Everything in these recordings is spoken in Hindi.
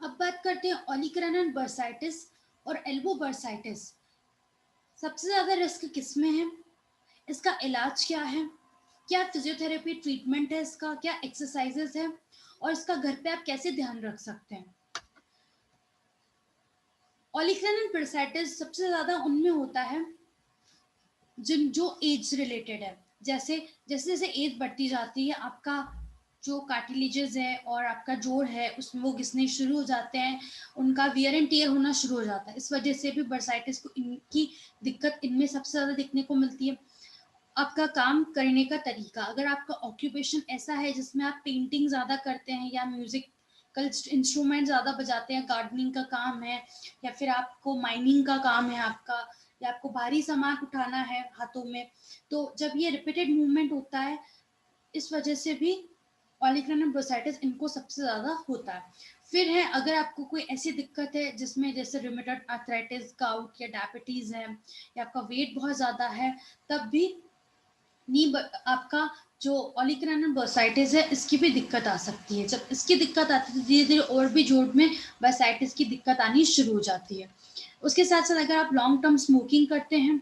अब बात करते हैं ओलिकरन बर्साइटिस और एल्बो बर्साइटिस। सबसे ज़्यादा रिस्क किसमें है? इसका इलाज क्या है? क्या फिजियोथेरेपी ट्रीटमेंट है इसका? क्या एक्सरसाइजेस है? और इसका घर पे आप कैसे ध्यान रख सकते हैं? ओलिकरन बर्साइटिस सबसे ज़्यादा उनमें होता है जिन जो एज रिलेटेड है। जैसे जैसे जैसे एज बढ़ती जाती है, आपका जो कार्टिलेजेस है और आपका जोड़ है उसमें वो घिसने शुरू हो जाते हैं, उनका वियर एंड टेयर होना शुरू हो जाता है। इस वजह से भी बर्साइटिस को इनकी दिक्कत इनमें सबसे ज़्यादा देखने को मिलती है। आपका काम करने का तरीका, अगर आपका ऑक्यूपेशन ऐसा है जिसमें आप पेंटिंग ज़्यादा करते हैं या म्यूजिकल इंस्ट्रूमेंट ज़्यादा बजाते हैं, गार्डनिंग का काम है या फिर आपको माइनिंग का काम है आपका, या आपको भारी सामान उठाना है हाथों में, तो जब ये रिपीटेड मूवमेंट होता है, इस वजह से भी ओलिकरन ब्रोसाइटिस इनको सबसे ज़्यादा होता है। फिर है, अगर आपको कोई ऐसी दिक्कत है जिसमें जैसे रूमेटॉइड आर्थराइटिस, गाउट या डायबिटीज़ है, या आपका वेट बहुत ज़्यादा है, तब भी नी आपका जो ओलिकरन बर्साइटिस है इसकी भी दिक्कत आ सकती है। जब इसकी दिक्कत आती है तो धीरे धीरे और भी जोड़ में बर्साइटिस की दिक्कत आनी शुरू हो जाती है। उसके साथ साथ अगर आप लॉन्ग टर्म स्मोकिंग करते हैं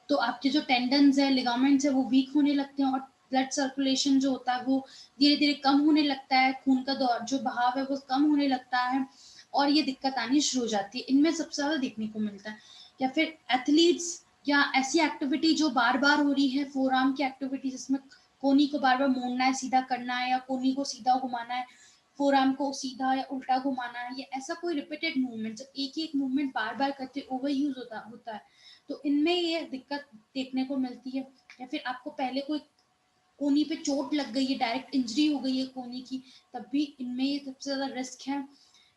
तो आपके जो टेंडन्स है, लिगामेंट्स है, वो वीक होने लगते हैं और ब्लड सर्कुलेशन जो होता है वो धीरे धीरे कम होने लगता है, खून का दौर जो बहाव है वो कम होने लगता है और ये दिक्कत आनी शुरू हो जाती है। इनमें सबसे ज़्यादा देखने को मिलता है। या फिर एथलीट्स, या ऐसी एक्टिविटी जो बार बार हो रही है, फोर आर्म की एक्टिविटी जिसमें कोनी को बार बार मोड़ना है, सीधा करना है, या कोनी को सीधा घुमाना है, फोर आर्म को सीधा या उल्टा घुमाना है, या ऐसा कोई रिपीटेड मूवमेंट, जब एक ही एक मूवमेंट बार बार करते ओवर यूज होता है, तो इनमें ये दिक्कत देखने को मिलती है। या फिर आपको पहले कोई कोनी पे चोट लग गई है, डायरेक्ट इंजरी हो गई है कोनी की, तब भी इनमें ये सबसे ज़्यादा रिस्क है।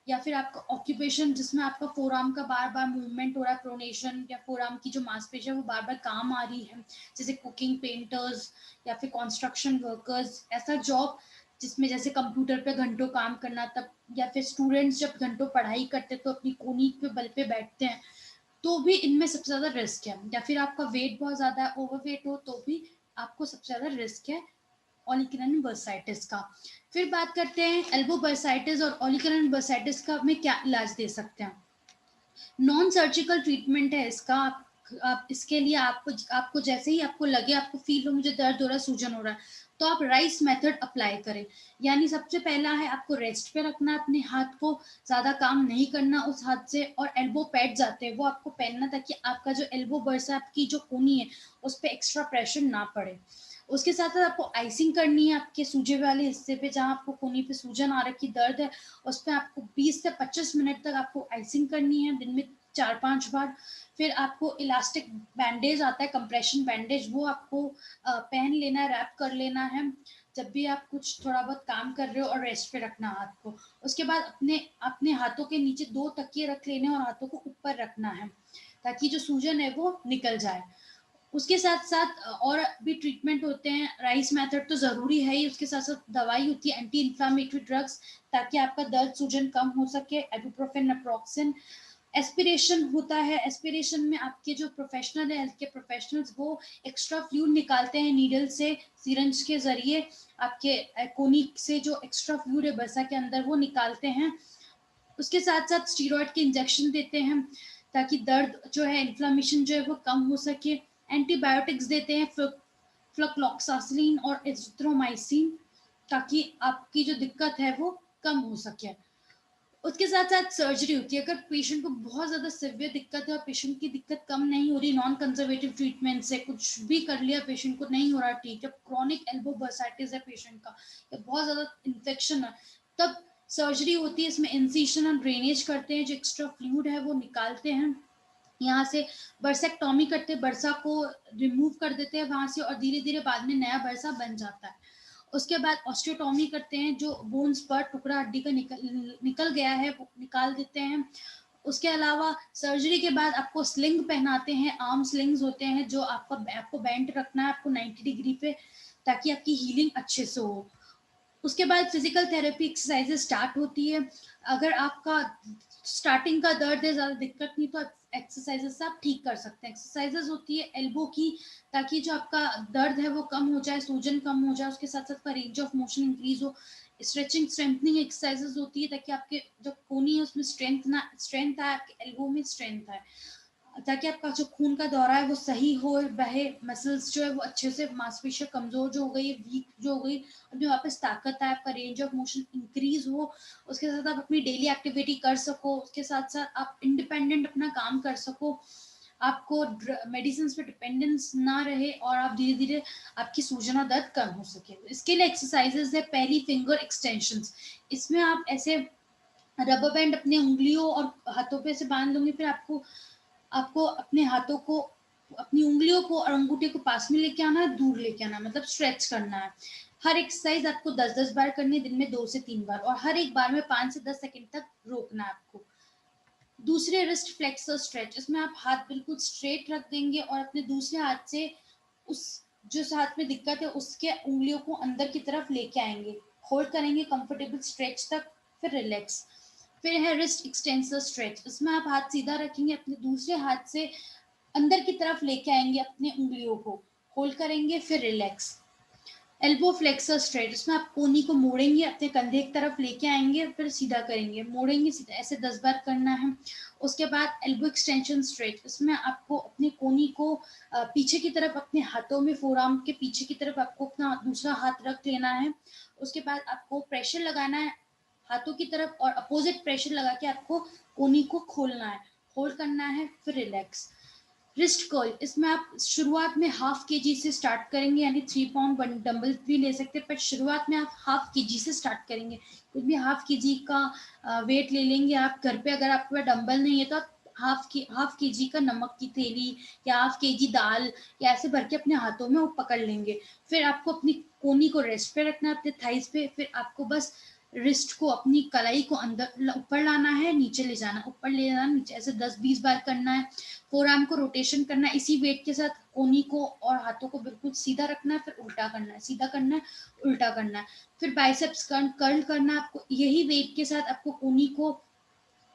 या फिर आपका ऑक्यूपेशन जिसमें आपका फोरआर्म का बार बार मूवमेंट हो रहा है, प्रोनेशन, या फोरआर्म की जो मांसपेशियां वो बार बार काम आ रही है, जैसे कुकिंग, पेंटर्स या फिर कंस्ट्रक्शन वर्कर्स, ऐसा जॉब जिसमें जैसे कंप्यूटर पे घंटों काम करना, तब या फिर स्टूडेंट्स जब घंटों पढ़ाई करते तो अपनी कोनी पे बल पे बैठते हैं, तो भी इनमें सबसे ज़्यादा रिस्क है। या फिर आपका वेट बहुत ज़्यादा है, ओवरवेट हो, तो भी आपको सबसे ज़्यादा रिस्क है ओलिकरन बर्साइटिस का। फिर बात करते हैं एल्बो बर्साइटिस और ओलिकरन बर्साइटिस का में क्या इलाज दे सकते हैं। नॉन सर्जिकल ट्रीटमेंट है इसका। आप इसके लिए आपको आपको जैसे ही आपको लगे, आपको फील हो मुझे दर्द हो रहा है, सूजन हो रहा है, तो आप राइस मेथड अप्लाई करें। यानी सबसे पहला है आपको रेस्ट पे रखना अपने हाथ को, ज़्यादा काम नहीं करना उस हाथ से, और एल्बो पैड्स आते हैं वो आपको पहनना ताकि आपका जो एल्बो बर्स है, आपकी जो कोनी है, उस पर एक्स्ट्रा प्रेशर ना पड़े। उसके साथ साथ आपको आइसिंग करनी है आपके सूजे वाले हिस्से पे, जहाँ आपको कोनी पे सूजन आ रखी, दर्द है, उस पर आपको 20 से 25 मिनट तक आपको आइसिंग करनी है, दिन में 4-5 बार। फिर आपको इलास्टिक बैंडेज आता है, कंप्रेशन बैंडेज, वो आपको पहन लेना है, रैप कर लेना है जब भी आप कुछ थोड़ा बहुत काम कर रहे हो, और रेस्ट पे रखना हाथ को। उसके बाद अपने अपने हाथों के नीचे 2 तकिए रख लेने और हाथों को ऊपर रखना है ताकि जो सूजन है वो निकल जाए। उसके साथ साथ और भी ट्रीटमेंट होते हैं। राइस मेथड तो ज़रूरी है ही, उसके साथ साथ दवाई होती है, एंटी इन्फ्लामेटरी ड्रग्स, ताकि आपका दर्द सूजन कम हो सके, इबुप्रोफेन, नेप्रोक्सन। एस्पिरेशन होता है, एस्पिरेशन में आपके जो प्रोफेशनल है, हेल्थ के प्रोफेशनल्स, वो एक्स्ट्रा फ्लूइड निकालते हैं नीडल से, सिरंज के जरिए आपके कोनी से जो एक्स्ट्रा फ्लूइड है बसा के अंदर वो निकालते हैं। उसके साथ साथ स्टीरॉयड के इंजेक्शन देते हैं ताकि दर्द जो है, इन्फ्लामेशन जो है वो कम हो सके। एंटीबायोटिक्स देते हैं, फ्लोक्लोक्सासिलिन और एजिथ्रोमाइसिन, ताकि आपकी जो दिक्कत है वो कम हो सके। उसके साथ साथ सर्जरी होती है। अगर पेशेंट को बहुत ज़्यादा सिवियर दिक्कत है और पेशेंट की दिक्कत कम नहीं हो रही, नॉन कंजर्वेटिव ट्रीटमेंट से कुछ भी कर लिया, पेशेंट को नहीं हो रहा ठीक, जब क्रॉनिक एल्बो बर्साइटिस है पेशेंट का, या बहुत ज़्यादा इन्फेक्शन है, तब सर्जरी होती है। इसमें इंसिशन और ड्रेनेज करते हैं, जो एक्स्ट्रा फ्लूइड है वो निकालते हैं यहाँ से, बर्सेक्टोमी करते हैं, बर्सा को रिमूव कर देते हैं वहां से, और धीरे धीरे बाद में नया बर्सा बन जाता है। उसके बाद ऑस्टियोटॉमी करते हैं, जो बोन्स पर टुकड़ा हड्डी का निकल गया है वो निकाल देते हैं। उसके अलावा सर्जरी के बाद आपको स्लिंग पहनाते हैं, आर्म स्लिंग्स होते हैं जो आपको बेंट रखना है आपको 90 डिग्री पे, ताकि आपकी हीलिंग अच्छे से हो। उसके बाद फिजिकल थेरेपी एक्सरसाइजेस स्टार्ट होती है। अगर आपका स्टार्टिंग का दर्द है, ज़्यादा दिक्कत नहीं, तो एक्सरसाइजेस आप ठीक कर सकते हैं। एक्सरसाइजेस होती है एल्बो की, ताकि जो आपका दर्द है वो कम हो जाए, सूजन कम हो जाए, उसके साथ साथ का रेंज ऑफ मोशन इंक्रीज हो। स्ट्रेचिंग स्ट्रेंथनिंग एक्सरसाइजेस होती है ताकि आपके जो कोनी है उसमें स्ट्रेंथ आए, आपके एल्बो में स्ट्रेंथ आए, ताकि आपका जो खून का दौरा है वो सही हो, बहे, मसल्स जो है वो अच्छे से, मांसपेशियां कमजोर जो हो गई, वीक जो हो गई, अपने वापस ताकत आए, आपका रेंज ऑफ मोशन इंक्रीज हो, उसके साथ आप अपनी डेली एक्टिविटी कर सको, उसके साथ साथ आप इंडिपेंडेंट अपना काम कर सको, आपको मेडिसिन पे डिपेंडेंस ना रहे, और आप धीरे धीरे आपकी सूजना दर्द कम हो सके। इसके लिए एक्सरसाइजेस है, पहली फिंगर एक्सटेंशंस। इसमें आप ऐसे रबर बैंड अपने उंगलियों और हाथों पे से बांध लूंगी, फिर आपको आपको अपने हाथों को, अपनी उंगलियों को और अंगूठे को पास में लेके आना है, दूर लेके आना, मतलब स्ट्रेच करना है। हर एक्सरसाइज आपको 10-10 बार करनी है, दिन में 2 से 3 बार, और हर एक बार में 5 से 10 सेकंड तक रोकना है आपको। दूसरे रिस्ट फ्लेक्सर स्ट्रेच, इसमें आप हाथ बिल्कुल स्ट्रेट रख देंगे और अपने दूसरे हाथ से उस जो हाथ में दिक्कत है उसके उंगलियों को अंदर की तरफ लेके आएंगे, होल्ड करेंगे कंफर्टेबल स्ट्रेच तक, फिर रिलैक्स। फिर है रिस्ट एक्सटेंसर स्ट्रेच, इसमें आप हाथ सीधा रखेंगे, अपने दूसरे हाथ से अंदर की तरफ लेके आएंगे अपने उंगलियों को, होल्ड करेंगे, फिर रिलैक्स। एल्बो फ्लेक्सर स्ट्रेच, इसमें आप कोनी को मोड़ेंगे, अपने कंधे की तरफ लेके आएंगे, फिर सीधा करेंगे, मोड़ेंगे सीधा, ऐसे 10 बार करना है। उसके बाद एल्बो एक्सटेंशन स्ट्रेच, इसमें आपको अपने कोनी को पीछे की तरफ, अपने हाथों में फोरआर्म के पीछे की तरफ आपको अपना दूसरा हाथ रख लेना है। उसके बाद आपको प्रेशर लगाना है हाथों की तरफ, और अपोजिट प्रेशर लगा के आपको कोनी को खोलना है, होल्ड करना है, फिर रिलैक्स। रिस्ट कर्ल, इसमें आप शुरुआत में 1/2 kg से स्टार्ट करेंगे, यानी 3 पाउंड डंबल भी ले सकते हैं, पर शुरुआत में आप 1/2 kg से स्टार्ट करेंगे। कुछ भी 1/2 kg का वेट ले लेंगे आप घर पे, अगर आपके पास डंबल नहीं है तो आप 1/2 kg का नमक की थैली या 1/2 kg दाल या ऐसे भर के अपने हाथों में वो पकड़ लेंगे। फिर आपको अपनी कोनी को रेस्ट पे रखना है, अपने थाइस पे, फिर आपको बस रिस्ट को, अपनी कलाई को अंदर ऊपर लाना है, नीचे ले जाना, ऊपर ले जाना, नीचे, ऐसे 10-20 बार करना है। फोरआर्म को रोटेशन करना है, इसी वेट के साथ कोनी को और हाथों को बिल्कुल सीधा रखना है, फिर उल्टा करना है, सीधा करना है, उल्टा करना है। फिर बाइसेप्स कर्ल करना है आपको, यही वेट के साथ आपको कोनी को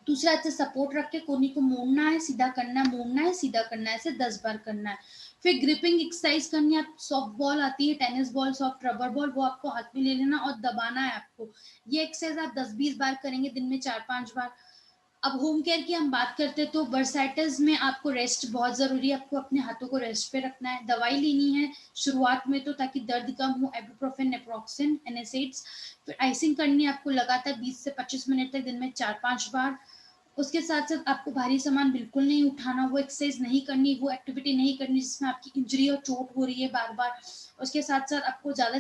दूसरे हाथ से सपोर्ट रख के कोनी को मोड़ना है, सीधा करना है, मोड़ना है, सीधा करना है, ऐसे 10 बार करना है। फिर ग्रिपिंग एक्सरसाइज करनी है, आप सॉफ्ट बॉल आती है, tennis ball, soft rubber ball, वो आपको हाथ में ले लेना और दबाना है आपको। ये एक्सरसाइज आप 10-20 बार करेंगे, दिन में 4-5 बार। अब होम केयर की हम बात करते हैं तो बर्साइटिस में आपको रेस्ट बहुत जरूरी है, आपको अपने हाथों को रेस्ट पे रखना है, दवाई लेनी है शुरुआत में तो, ताकि दर्द कम हो, इबुप्रोफेन, नेप्रोक्सिन, एनएसिड्स। फिर आइसिंग करनी है आपको लगातार 20 से 25 मिनट तक, दिन में 4-5 बार। उसके साथ साथ आपको भारी सामान बिल्कुल नहीं उठाना, वो एक्सरसाइज नहीं करनी, वो एक्टिविटी नहीं करनी जिसमें आपकी इंजरी और चोट हो रही है बार बार। उसके साथ साथ आपको ज़्यादा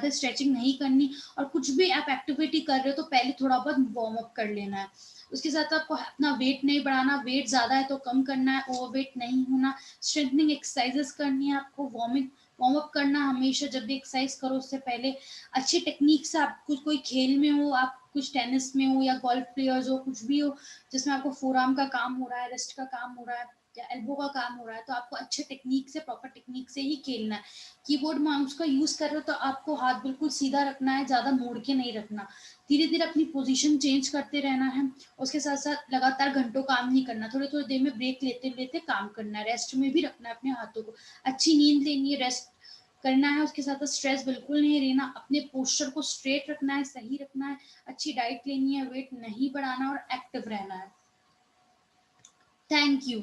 स्ट्रेचिंग नहीं करनी, और कुछ भी आप एक्टिविटी कर रहे हो तो पहले थोड़ा बहुत वार्म अप कर लेना है। उसके साथ आपको अपना वेट नहीं बढ़ाना, वेट ज़्यादा है तो कम करना है, ओवर वेट नहीं होना। स्ट्रेंथनिंग एक्सरसाइजेस करनी है आपको, वार्म अप करना हमेशा, जब भी एक्सरसाइज करो उससे पहले अच्छी टेक्निक से। आप कुछ कोई खेल में हो, आप कुछ टेनिस में हो या गोल्फ प्लेयर्स हो, कुछ भी हो जिसमें आपको फोरआर्म का काम हो रहा है, रिस्ट का काम हो रहा है या एल्बो का काम हो रहा है, तो आपको अच्छे टेक्निक से, प्रॉपर टेक्निक से ही खेलना है। कीबोर्ड माउस का यूज कर रहे हो तो आपको हाथ बिल्कुल सीधा रखना है, ज्यादा मोड़ के नहीं रखना। धीरे धीरे अपनी पोजीशन चेंज करते रहना है। उसके साथ साथ लगातार घंटों काम नहीं करना, थोड़े थोड़े देर में ब्रेक लेते लेते काम करना है, रेस्ट में भी रखना है अपने हाथों को। अच्छी नींद लेनी है, रेस्ट करना है, उसके साथ स्ट्रेस बिल्कुल नहीं लेना, अपने पोस्चर को स्ट्रेट रखना है, सही रखना है, अच्छी डाइट लेनी है, वेट नहीं बढ़ाना और एक्टिव रहना है। Thank you.